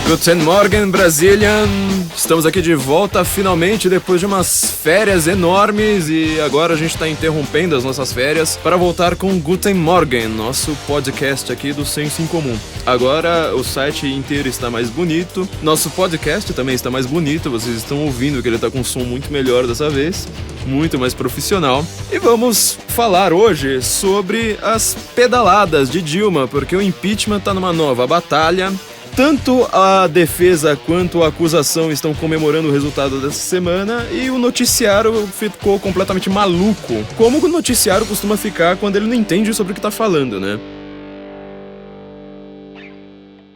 Guten Morgen, Brazilian! Estamos aqui de volta finalmente depois de umas férias enormes e agora a gente está interrompendo as nossas férias para voltar com Guten Morgen, nosso podcast aqui do Senso em Comum. Agora o site inteiro está mais bonito, nosso podcast também está mais bonito, vocês estão ouvindo que ele está com um som muito melhor dessa vez, muito mais profissional. E vamos falar hoje sobre as pedaladas de Dilma, porque o impeachment está numa nova batalha. Tanto a defesa quanto a acusação estão comemorando o resultado dessa semana e o noticiário ficou completamente maluco. Como o noticiário costuma ficar quando ele não entende sobre o que tá falando, né?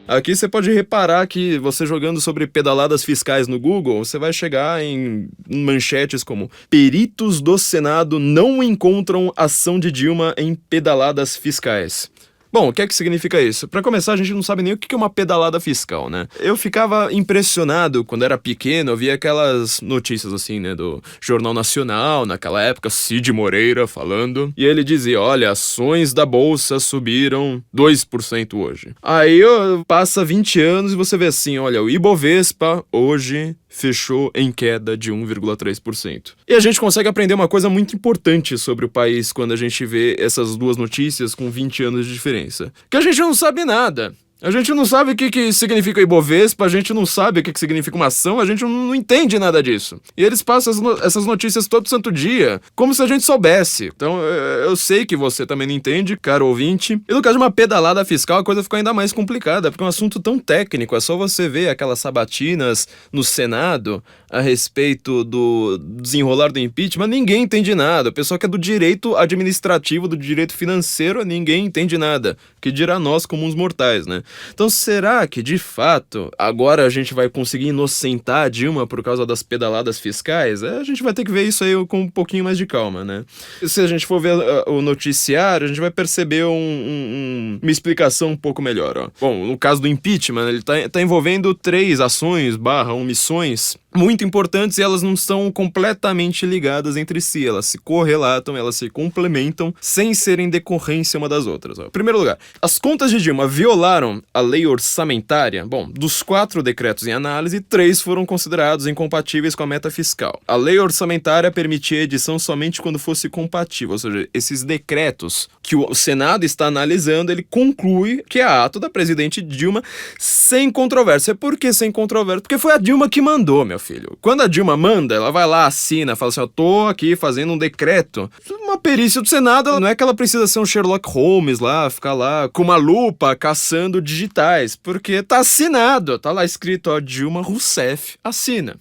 Aqui você pode reparar que você jogando sobre pedaladas fiscais no Google, você vai chegar em manchetes como peritos do Senado não encontram ação de Dilma em pedaladas fiscais. Bom, o que é que significa isso? Pra começar, a gente não sabe nem o que é uma pedalada fiscal, né? Eu ficava impressionado quando era pequeno, eu via aquelas notícias assim, né, do Jornal Nacional, naquela época, Cid Moreira falando, e ele dizia, olha, ações da Bolsa subiram 2% hoje. Aí passa 20 anos e você vê assim, olha, o Ibovespa hoje fechou em queda de 1,3%. E a gente consegue aprender uma coisa muito importante sobre o país quando a gente vê essas duas notícias com 20 anos de diferença. Que a gente não sabe nada. A gente não sabe o que significa o Ibovespa, a gente não sabe o que significa uma ação, a gente não entende nada disso. E eles passam essas notícias todo santo dia, como se a gente soubesse. Então, eu sei que você também não entende, caro ouvinte. E no caso de uma pedalada fiscal, a coisa ficou ainda mais complicada, porque é um assunto tão técnico, é só você ver aquelas sabatinas no Senado a respeito do desenrolar do impeachment, ninguém entende nada. O pessoal que é do direito administrativo, do direito financeiro, ninguém entende nada. Que dirá nós como uns mortais, né? Então será que, de fato, agora a gente vai conseguir inocentar a Dilma por causa das pedaladas fiscais? A gente vai ter que ver isso aí com um pouquinho mais de calma, né? Se a gente for ver o noticiário, a gente vai perceber uma explicação um pouco melhor, ó. Bom, no caso do impeachment, ele tá envolvendo 3 ações / omissões muito importantes e elas não estão completamente ligadas entre si, elas se correlatam, elas se complementam sem serem decorrência uma das outras. Ó. Em primeiro lugar, as contas de Dilma violaram a lei orçamentária? Bom, dos 4 decretos em análise, 3 foram considerados incompatíveis com a meta fiscal. A lei orçamentária permitia a edição somente quando fosse compatível, ou seja, esses decretos que o Senado está analisando, ele conclui que é ato da presidente Dilma sem controvérsia. Por que sem controvérsia? Porque foi a Dilma que mandou, meu filho. Quando a Dilma manda, ela vai lá, assina, fala assim, eu tô aqui fazendo um decreto. Uma perícia do Senado, não é que ela precisa ser um Sherlock Holmes lá, ficar lá com uma lupa caçando digitais, porque tá assinado, tá lá escrito, ó, Dilma Rousseff assina.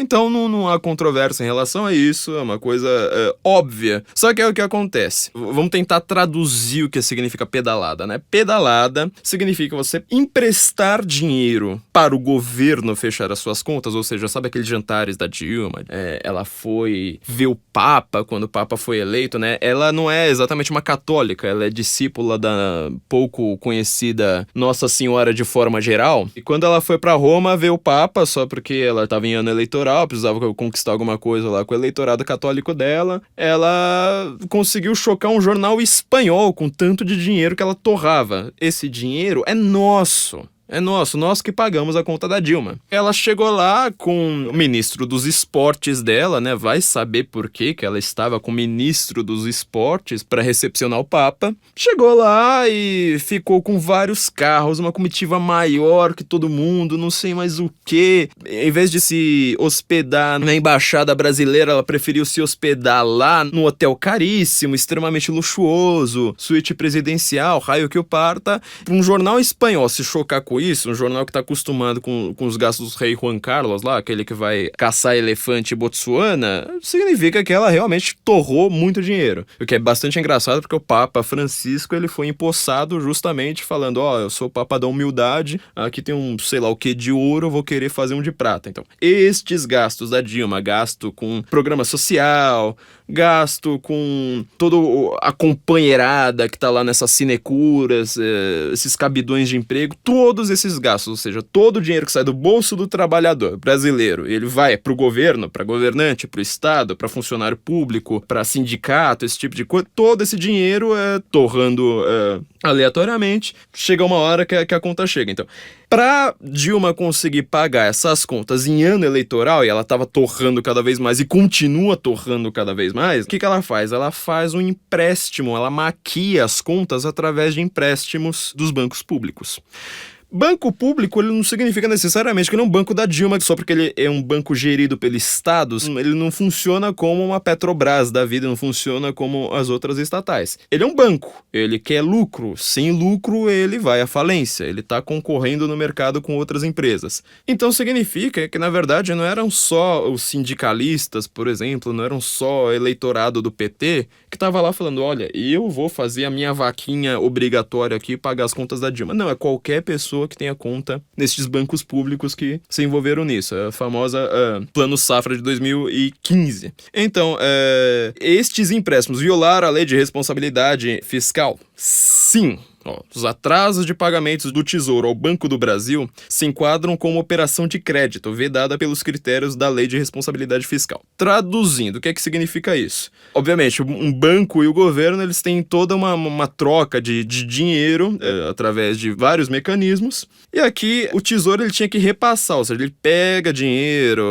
Então não há controvérsia em relação a isso, é uma coisa óbvia. Só que é o que acontece. Vamos tentar traduzir o que significa pedalada, né? Pedalada significa você emprestar dinheiro para o governo fechar as suas contas, ou seja, sabe aqueles jantares da Dilma? Ela foi ver o Papa quando o Papa foi eleito, né? Ela não é exatamente uma católica, ela é discípula da pouco conhecida Nossa Senhora de Forma Geral. E quando ela foi pra Roma ver o Papa, só porque ela estava em ano eleitoral, precisava conquistar alguma coisa lá com o eleitorado católico dela, ela conseguiu chocar um jornal espanhol com tanto de dinheiro que ela torrava. Esse dinheiro é nosso. É nosso, nós que pagamos a conta da Dilma. Ela chegou lá com o ministro dos esportes dela, né? Vai saber por que ela estava com o ministro dos esportes para recepcionar o Papa. Chegou lá e ficou com vários carros, uma comitiva maior que todo mundo, não sei mais o quê. Em vez de se hospedar na embaixada brasileira, ela preferiu se hospedar lá no hotel caríssimo, extremamente luxuoso, suíte presidencial, raio que o parta. Um jornal espanhol se chocar com isso, um jornal que tá acostumado com os gastos do rei Juan Carlos lá, aquele que vai caçar elefante em Botsuana, significa que ela realmente torrou muito dinheiro. O que é bastante engraçado porque o Papa Francisco, ele foi empossado justamente falando, eu sou o Papa da humildade, aqui tem um, sei lá o que de ouro, eu vou querer fazer um de prata. Então, estes gastos da Dilma, gasto com programa social, gasto com toda a companheirada que tá lá nessas sinecuras, esses cabidões de emprego, todos todos esses gastos, ou seja, todo o dinheiro que sai do bolso do trabalhador brasileiro, ele vai para o governo, para governante, para o Estado, para funcionário público, para sindicato, esse tipo de coisa, todo esse dinheiro é torrando aleatoriamente, chega uma hora que a conta chega. Então, para Dilma conseguir pagar essas contas em ano eleitoral, e ela estava torrando cada vez mais e continua torrando cada vez mais, o que ela faz? Ela faz um empréstimo, ela maquia as contas através de empréstimos dos bancos públicos. Banco público, ele não significa necessariamente que ele é um banco da Dilma, só porque ele é um banco gerido pelo Estado, ele não funciona como uma Petrobras da vida, não funciona como as outras estatais. Ele é um banco, ele quer lucro, sem lucro ele vai à falência, ele está concorrendo no mercado com outras empresas. Então significa que, na verdade, não eram só os sindicalistas, por exemplo, não eram só eleitorado do PT que estava lá falando, olha, eu vou fazer a minha vaquinha obrigatória aqui e pagar as contas da Dilma. Não, é qualquer pessoa que tenha conta nesses bancos públicos que se envolveram nisso, a famosa Plano Safra de 2015. Então, estes empréstimos violaram a lei de responsabilidade fiscal? Sim. Os atrasos de pagamentos do Tesouro ao Banco do Brasil se enquadram como operação de crédito, vedada pelos critérios da Lei de Responsabilidade Fiscal. Traduzindo, o que é que significa isso? Obviamente, um banco e o governo eles têm toda uma troca de dinheiro através de vários mecanismos, e aqui o Tesouro ele tinha que repassar, ou seja, ele pega dinheiro,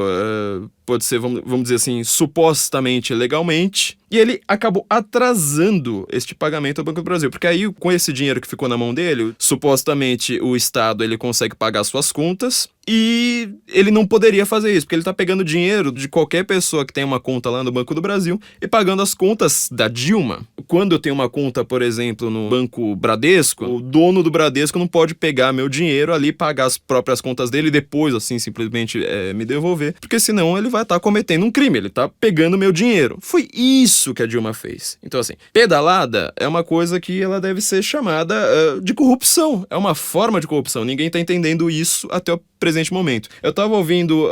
pode ser, vamos dizer assim, supostamente legalmente, e ele acabou atrasando este pagamento ao Banco do Brasil, porque aí com esse dinheiro que ficou na mão dele, supostamente o Estado ele consegue pagar suas contas, e ele não poderia fazer isso, porque ele está pegando dinheiro de qualquer pessoa que tem uma conta lá no Banco do Brasil e pagando as contas da Dilma. Quando eu tenho uma conta, por exemplo, no Banco Bradesco, o dono do Bradesco não pode pegar meu dinheiro ali, pagar as próprias contas dele e depois, assim, simplesmente me devolver, porque senão ele vai estar cometendo um crime, ele está pegando meu dinheiro. Foi isso que a Dilma fez. Então, assim, pedalada é uma coisa que ela deve ser chamada de corrupção. É uma forma de corrupção. Ninguém está entendendo isso até o presente momento. Eu tava ouvindo,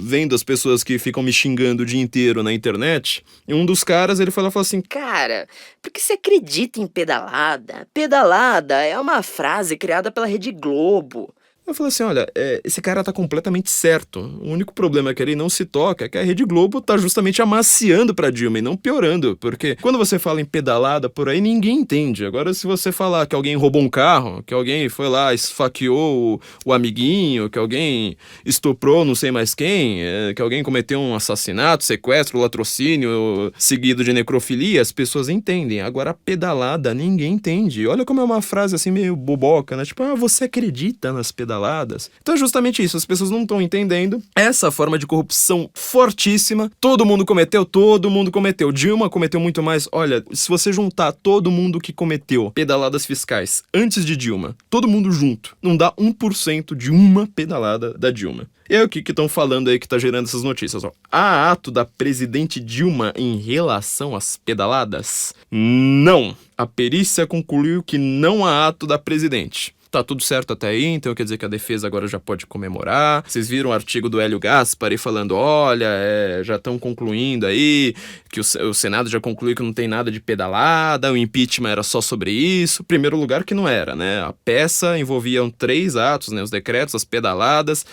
vendo as pessoas que ficam me xingando o dia inteiro na internet, e um dos caras, ele falou assim, cara, por que você acredita em pedalada? Pedalada é uma frase criada pela Rede Globo. Eu falei assim, olha, esse cara tá completamente certo. O único problema que ele não se toca é que a Rede Globo tá justamente amaciando pra Dilma e não piorando, porque quando você fala em pedalada por aí, ninguém entende. Agora, se você falar que alguém roubou um carro, que alguém foi lá, esfaqueou o amiguinho, que alguém estuprou não sei mais quem, que alguém cometeu um assassinato, sequestro, latrocínio, seguido de necrofilia, as pessoas entendem. Agora, a pedalada, ninguém entende. Olha como é uma frase assim meio boboca, né? Tipo, você acredita nas pedaladas? Então é justamente isso, as pessoas não estão entendendo essa forma de corrupção fortíssima. Todo mundo cometeu. Dilma cometeu muito mais. Olha, se você juntar todo mundo que cometeu pedaladas fiscais antes de Dilma, todo mundo junto, não dá 1% de uma pedalada da Dilma. E é o que estão falando aí que tá gerando essas notícias, ó. Há ato da presidente Dilma em relação às pedaladas? Não. A perícia concluiu que não há ato da presidente. Tá tudo certo até aí, então quer dizer que a defesa agora já pode comemorar. Vocês viram o artigo do Hélio Gaspari falando, olha, já estão concluindo aí, que o Senado já concluiu que não tem nada de pedalada, o impeachment era só sobre isso. Primeiro lugar que não era, né? A peça envolvia 3 atos, né? Os decretos, as pedaladas,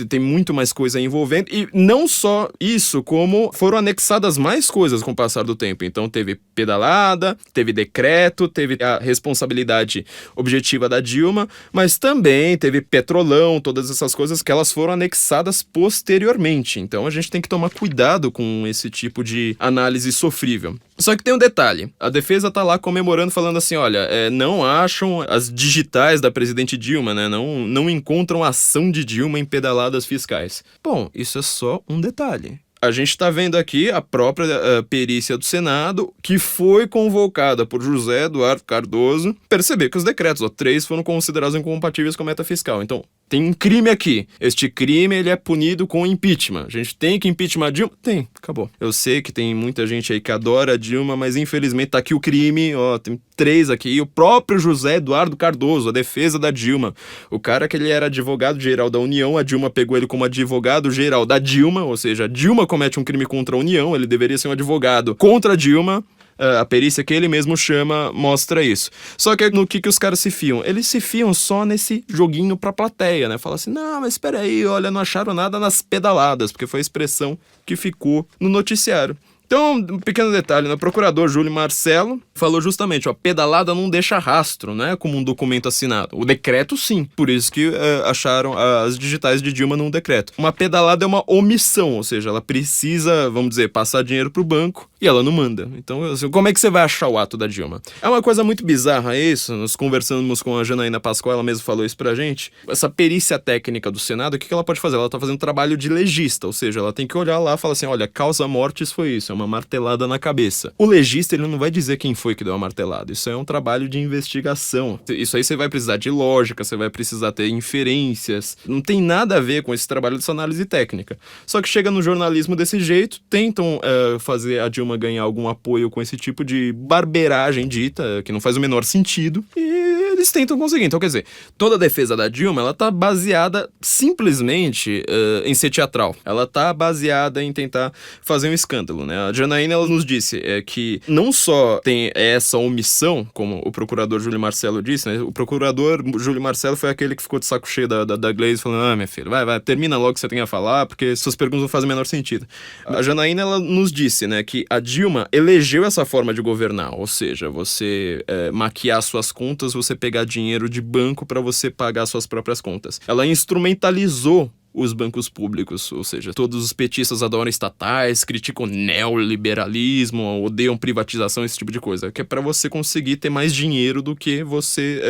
tem muito mais coisa envolvendo. E não só isso, como foram anexadas mais coisas com o passar do tempo. Então teve pedalada, teve decreto, teve a responsabilidade objetiva da Dilma, mas também teve Petrolão, todas essas coisas que elas foram anexadas posteriormente. Então a gente tem que tomar cuidado com esse tipo de análise sofrível. Só que tem um detalhe, a defesa tá lá comemorando, falando assim, olha, não acham as digitais da presidente Dilma, né? Não encontram ação de Dilma em pedaladas fiscais. Bom, isso é só um detalhe. A gente está vendo aqui a própria perícia do Senado, que foi convocada por José Eduardo Cardoso, perceber que os decretos, 3 foram considerados incompatíveis com a meta fiscal. Então, tem um crime aqui. Este crime, ele é punido com impeachment. A gente tem que impeachment a Dilma? Tem, acabou. Eu sei que tem muita gente aí que adora a Dilma, mas infelizmente tá aqui o crime, tem 3 aqui. E o próprio José Eduardo Cardoso, a defesa da Dilma. O cara que ele era advogado-geral da União, a Dilma pegou ele como advogado-geral da Dilma, ou seja, a Dilma comete um crime contra a União, ele deveria ser um advogado contra a Dilma. A perícia que ele mesmo chama mostra isso. Só que no que os caras se fiam? Eles se fiam só nesse joguinho pra plateia, né? Fala assim, não, mas espera aí, olha, não acharam nada nas pedaladas, porque foi a expressão que ficou no noticiário. Então, um pequeno detalhe, né? O procurador Júlio Marcelo falou justamente, ó, pedalada não deixa rastro, né? Como um documento assinado. O decreto, sim. Por isso que acharam as digitais de Dilma num decreto. Uma pedalada é uma omissão, ou seja, ela precisa, vamos dizer, passar dinheiro pro banco e ela não manda. Então, assim, como é que você vai achar o ato da Dilma? É uma coisa muito bizarra isso. Nós conversamos com a Janaína Pascoal, ela mesma falou isso pra gente. Essa perícia técnica do Senado, o que ela pode fazer? Ela tá fazendo trabalho de legista, ou seja, ela tem que olhar lá e falar assim, olha, causa mortes foi isso, uma martelada na cabeça. O legista, ele não vai dizer quem foi que deu a martelada. Isso é um trabalho de investigação. Isso aí você vai precisar de lógica, você vai precisar ter inferências. Não tem nada a ver com esse trabalho dessa análise técnica. Só que chega no jornalismo desse jeito, tentam fazer a Dilma ganhar algum apoio com esse tipo de barbeiragem dita, que não faz o menor sentido, e eles tentam conseguir. Então, quer dizer, toda a defesa da Dilma, ela tá baseada simplesmente em ser teatral. Ela tá baseada em tentar fazer um escândalo, né? A Janaína, ela nos disse que não só tem essa omissão, como o procurador Júlio Marcelo disse, né? O procurador Júlio Marcelo foi aquele que ficou de saco cheio da Glaze, falando, minha filha, vai, termina logo o que você tem a falar, porque suas perguntas não fazem o menor sentido. A Janaína, ela nos disse, né, que a Dilma elegeu essa forma de governar, ou seja, você maquiar suas contas, você pegar dinheiro de banco para você pagar suas próprias contas. Ela instrumentalizou os bancos públicos, ou seja, todos os petistas adoram estatais, criticam neoliberalismo, odeiam privatização, esse tipo de coisa, que é para você conseguir ter mais dinheiro do que você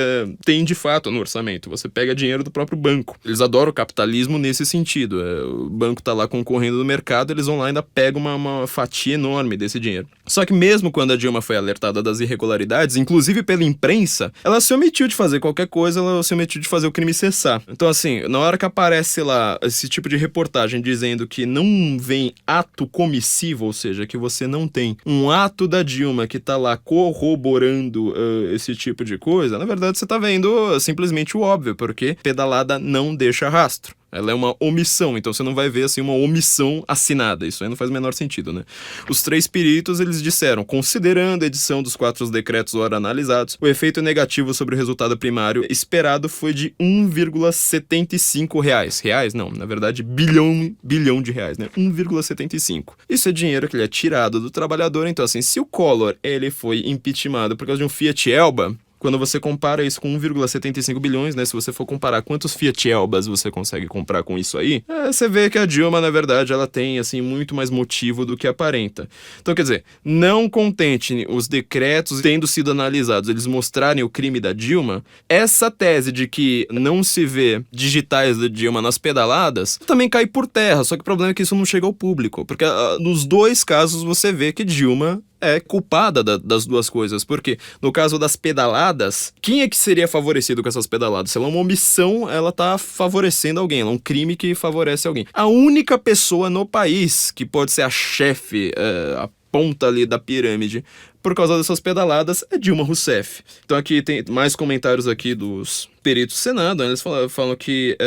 tem de fato no orçamento. Você pega dinheiro do próprio banco. Eles adoram o capitalismo nesse sentido. O banco tá lá concorrendo no mercado, eles vão lá e ainda pegam uma fatia enorme desse dinheiro. Só que mesmo quando a Dilma foi alertada das irregularidades, inclusive pela imprensa, ela se omitiu de fazer qualquer coisa, ela se omitiu de fazer o crime cessar. Então, assim, na hora que aparece lá esse tipo de reportagem dizendo que não vem ato comissivo, ou seja, que você não tem um ato da Dilma que tá lá corroborando esse tipo de coisa, na verdade você tá vendo simplesmente o óbvio, porque pedalada não deixa rastro. Ela é uma omissão, então você não vai ver assim uma omissão assinada. Isso aí não faz o menor sentido, né? Os três peritos, eles disseram, considerando a edição dos 4 decretos ora analisados, o efeito negativo sobre o resultado primário esperado foi de 1,75 reais. Reais? Não, na verdade, bilhão de reais, né? 1,75. Isso é dinheiro que ele é tirado do trabalhador, então assim, se o Collor, ele foi impeachmentado por causa de um Fiat Elba, quando você compara isso com 1,75 bilhões, né? Se você for comparar quantos Fiat Elbas você consegue comprar com isso aí, você vê que a Dilma, na verdade, ela tem, assim, muito mais motivo do que aparenta. Então, quer dizer, não contente os decretos tendo sido analisados, eles mostrarem o crime da Dilma, essa tese de que não se vê digitais da Dilma nas pedaladas também cai por terra, só que o problema é que isso não chega ao público, porque nos dois casos você vê que Dilma é culpada das duas coisas, porque no caso das pedaladas, quem é que seria favorecido com essas pedaladas? Se ela é uma omissão, ela tá favorecendo alguém, ela é um crime que favorece alguém. A única pessoa no país que pode ser a chefe, a ponta ali da pirâmide, por causa dessas pedaladas, é Dilma Rousseff. Então aqui tem mais comentários aqui dos peritos do Senado, né? Eles falam que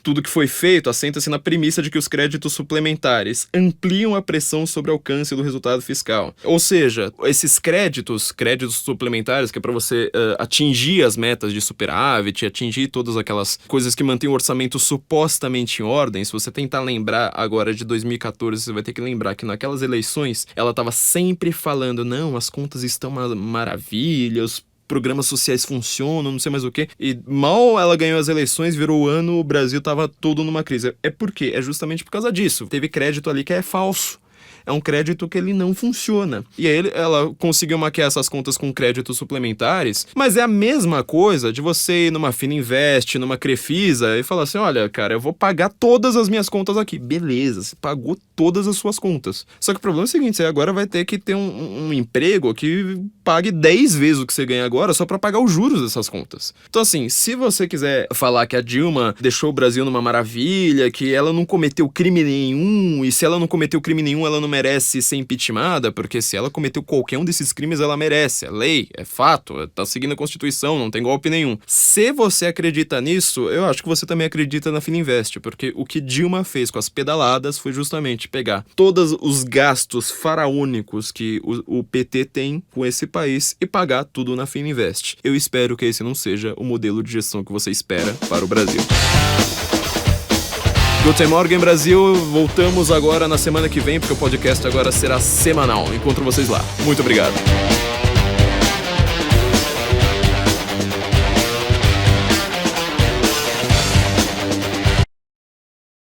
tudo que foi feito assenta-se na premissa de que os créditos suplementares ampliam a pressão sobre o alcance do resultado fiscal. Ou seja, esses créditos suplementares, que é para você atingir as metas de superávit, atingir todas aquelas coisas que mantêm o orçamento supostamente em ordem. Se você tentar lembrar agora de 2014, você vai ter que lembrar que naquelas eleições, ela estava sempre falando, não, as contas estão maravilhas, programas sociais funcionam, não sei mais o quê. E mal ela ganhou as eleições, virou o ano, o Brasil tava todo numa crise. É por quê? É justamente por causa disso. Teve crédito ali que é falso. É um crédito que ele não funciona. E aí ela conseguiu maquiar essas contas com créditos suplementares, mas é a mesma coisa de você ir numa Fininvest, numa Crefisa e falar assim, olha, cara, eu vou pagar todas as minhas contas aqui. Beleza, você pagou todas as suas contas. Só que o problema é o seguinte, você agora vai ter que ter um emprego que pague 10 vezes o que você ganha agora só pra pagar os juros dessas contas. Então assim, se você quiser falar que a Dilma deixou o Brasil numa maravilha, que ela não cometeu crime nenhum, e se ela não cometeu crime nenhum, ela não merece ser impeachmentada, porque se ela cometeu qualquer um desses crimes, ela merece. É lei, é fato, tá seguindo a Constituição, não tem golpe nenhum. Se você acredita nisso, eu acho que você também acredita na Fininvest, porque o que Dilma fez com as pedaladas foi justamente pegar todos os gastos faraônicos que o PT tem com esse país e pagar tudo na Fininvest. Eu espero que esse não seja o modelo de gestão que você espera para o Brasil. Guten Morgen, Brasil. Voltamos agora na semana que vem, porque o podcast agora será semanal. Encontro vocês lá. Muito obrigado.